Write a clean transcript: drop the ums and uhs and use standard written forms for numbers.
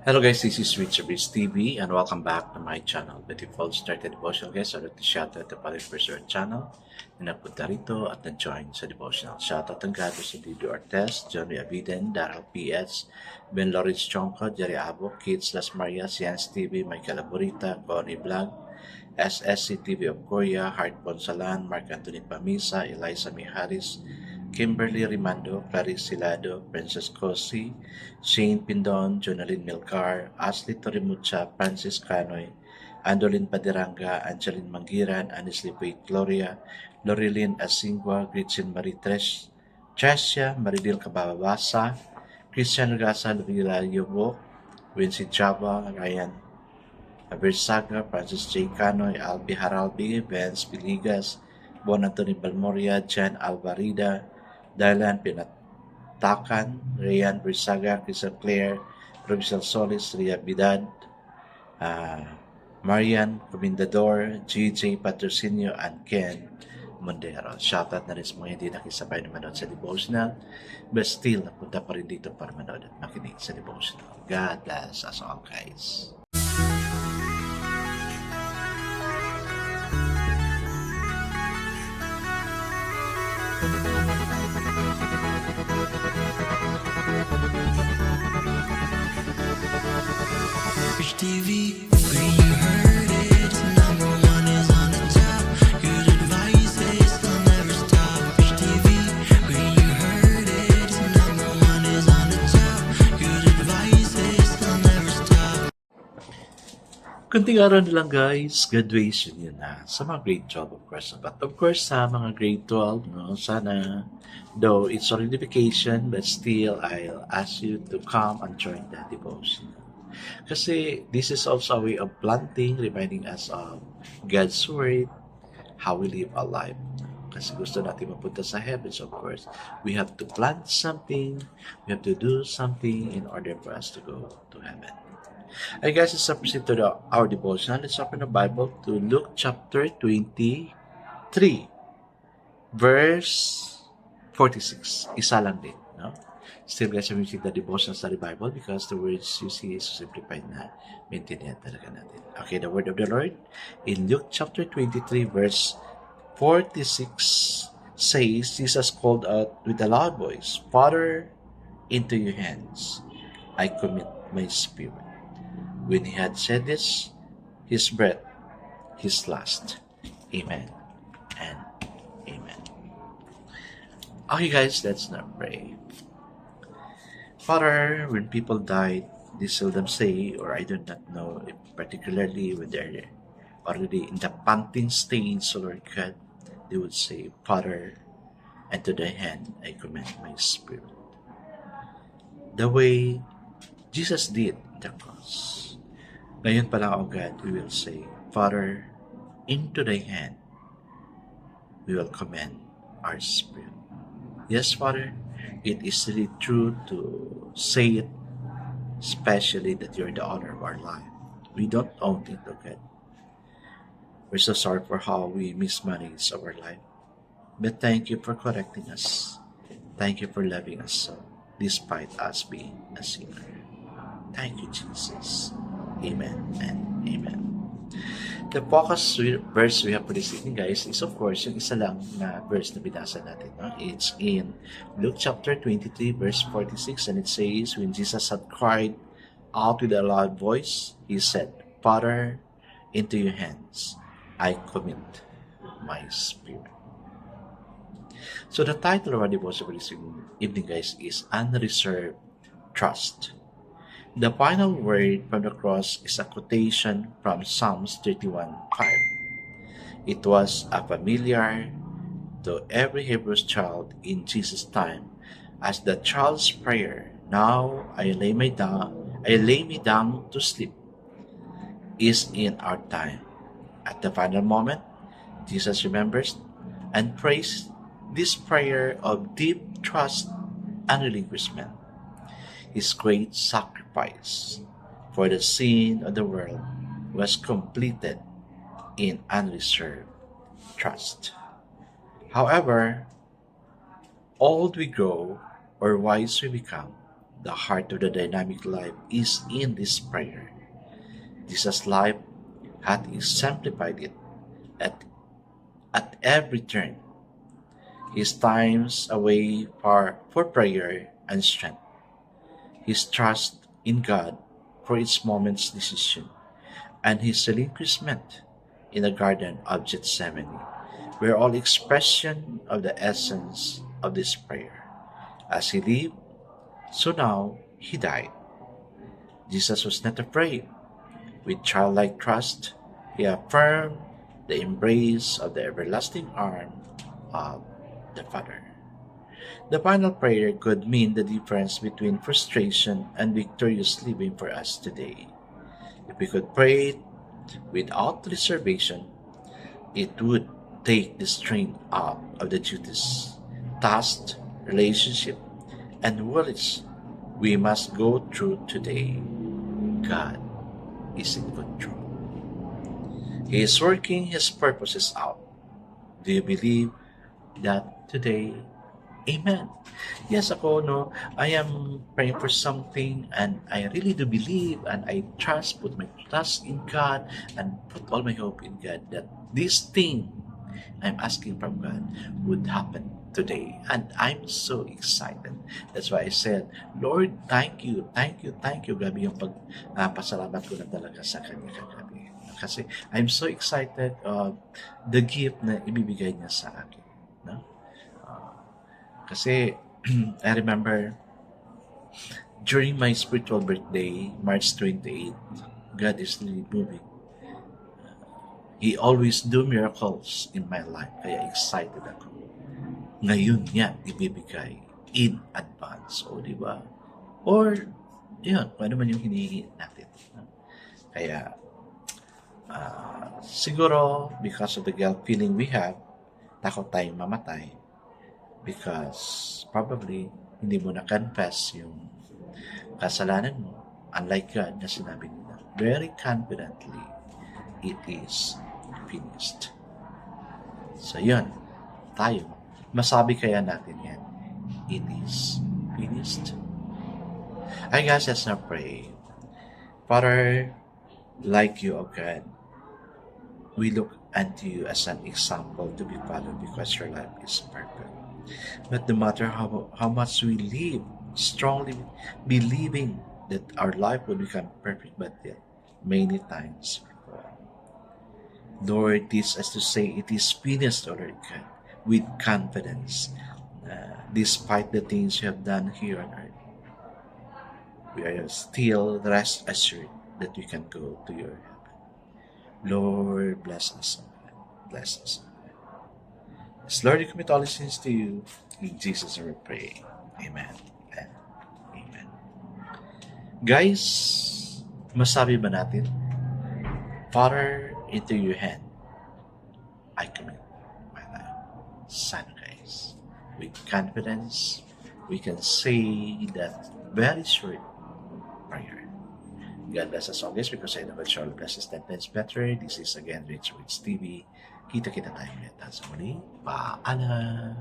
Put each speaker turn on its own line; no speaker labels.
Hello guys, this is Richard Breeze TV and welcome back to my channel. Before we start the devotional guys, I'd like to shout out the Father Preserve channel na nagpunta rito at nag-join sa devotional. Shout out ang gato sa Dido Artes, Johnny Abiden, Daryl PS, Ben Lawrence Chonko, Jerry Abo, Kids Las Marias, Jans TV, Michael Aburita, Connie Vlog, SSC TV of Korea, Heart Ponsalan, Mark Anthony Pamisa, Eliza Miharis, Kimberly Rimando, Clarice Silado, Princess Cosi, Shane Pindon, Jonalyn Milcar, Ashley Torimucha, Francis Canoy, Andolin Padiranga, Angeline Mangiran, Anisli Wait Gloria, Lorilyn Asingwa, Gretchen Marie Tresia, Maridil Kababasa, Christian Gasa, Luvila Yobo, Wincy Java, Ryan Abersaga, Francis J. Canoy, Albi Haralbi, Vance Piligas, Bon Anthony Balmoria, Jan Alvarida, Dylan Pinatakan, Rayan Bersaga, Crystal Claire, Provincial Solis, Ria Bidad, Marian Comendador, GJ Patrocinio, and Ken Mondero. Shoutout na rin sa mga hindi nakisabay na manood sa devotional, but still napunta pa rin dito para manood at makinig sa devotional. God bless us all guys.
Rich TV, when you heard it, number one is on the top. Good advice is will never stop. Rich TV, when you heard it, number one is on the top. Good advice is will never stop.
Kunting araw na lang guys, graduation yun na sa mga grade 12 of course. But of course sa mga grade 12, no, sana, though it's already vacation, but still I'll ask you to come and join the devotion. Kasi this is also a way of planting, reminding us of God's Word, how we live our life. Kasi gusto natin mapunta sa heavens, of course. We have to plant something, we have to do something in order for us to go to heaven. Hey guys, let's proceed to our devotion. Let's open the Bible to Luke chapter 23, verse 46. Isa lang din, no? Still guys, I'm using the devotion study Bible because the words you see is simplified na maintindihan talaga natin. Okay, the word of the Lord in Luke chapter 23, verse 46 says, Jesus called out with a loud voice, Father, into your hands I commit my spirit. When he had said this, his breath, his last. Amen and amen. Okay guys, let's now pray. Father, when people died, they seldom say, or I do not know, if particularly when they're already in the panting stage, so Lord God, they would say, Father, and to thy hand I commend my spirit. The way Jesus did the cross. Ngayon pa lang, O God, we will say, Father, into thy hand we will commend our spirit. Yes, Father, it is really true to say it, especially that you're the owner of our life. We don't own it, O God. We're so sorry for how we mismanage our life. But thank you for correcting us. Thank you for loving us so, despite us being a sinner. Thank you, Jesus. Amen and amen. The focus verse we have for this evening, guys, is of course yung isa lang na verse na binasa natin. No? It's in Luke chapter 23, verse 46, and it says, when Jesus had cried out with a loud voice, he said, Father, into your hands I commit my spirit. So the title of our devotion for this evening, guys, is Unreserved Trust. The final word from the cross is a quotation from Psalms 31:5. It was a familiar to every Hebrew child in Jesus' time as the child's prayer, now I lay me down to sleep, is in our time. At the final moment, Jesus remembers and prays this prayer of deep trust and relinquishment. His great sacrifice for the sin of the world was completed in unreserved trust. However, old we grow or wise we become, The heart of the dynamic life is in this prayer. Jesus' life hath exemplified it at every turn. His times away for prayer and strength. His trust in God for its moment's decision, and his relinquishment in the Garden of Gethsemane were all expression of the essence of this prayer. As he lived, so now he died. Jesus was not afraid. With childlike trust, he affirmed the embrace of the everlasting arm of the Father. The final prayer could mean the difference between frustration and victorious living for us today. If we could pray it without reservation, it would take the strain out of the duties, tasks, relationship, and worries we must go through today. God is in control. He is working His purposes out. Do you believe that today? Amen. Yes, ako, no, I am praying for something and I really do believe and I put my trust in God and put all my hope in God that this thing I'm asking from God would happen today. And I'm so excited. That's why I said, Lord, thank you. Grabe yung pasalamat ko na talaga sa Kanya kagabi. Kasi I'm so excited of the gift na ibibigay niya sa akin. No? Kasi I remember during my spiritual birthday, March 28, God is really moving. He always do miracles in my life. Kaya excited ako. Ngayon niya ibibigay in advance. O, di ba? Or, yun, kung ano man yung hinihingi natin. Kaya, siguro, because of the guilt feeling we have, takot tayong mamatay. Because probably hindi mo na-confess yung kasalanan mo. Unlike God na sinabi nila, very confidently, it is finished. So yun, tayo, masabi kaya natin yan, it is finished. I guess let's now pray. Father, like you, O God, we look unto you as an example to be followed because your life is perfect. But no matter how much we live, strongly believing that our life will become perfect, but yet many times before. Lord, teach us to say it is finished, O Lord God, with confidence, despite the things you have done here on earth. We are still rest assured that we can go to your heaven. Lord, bless us, O God. Bless us, O God. Yes, Lord, we commit all these things to you. In Jesus' name we pray. Amen and amen. Guys, masabi ba natin? Father, into your hand, I commit my life. Sana, guys. With confidence, we can say that very short prayer. God bless us always because I know that surely blesses 10 times better. This is again Rich with TV. Kita-kita tayo ulit. Sa muli, paalam!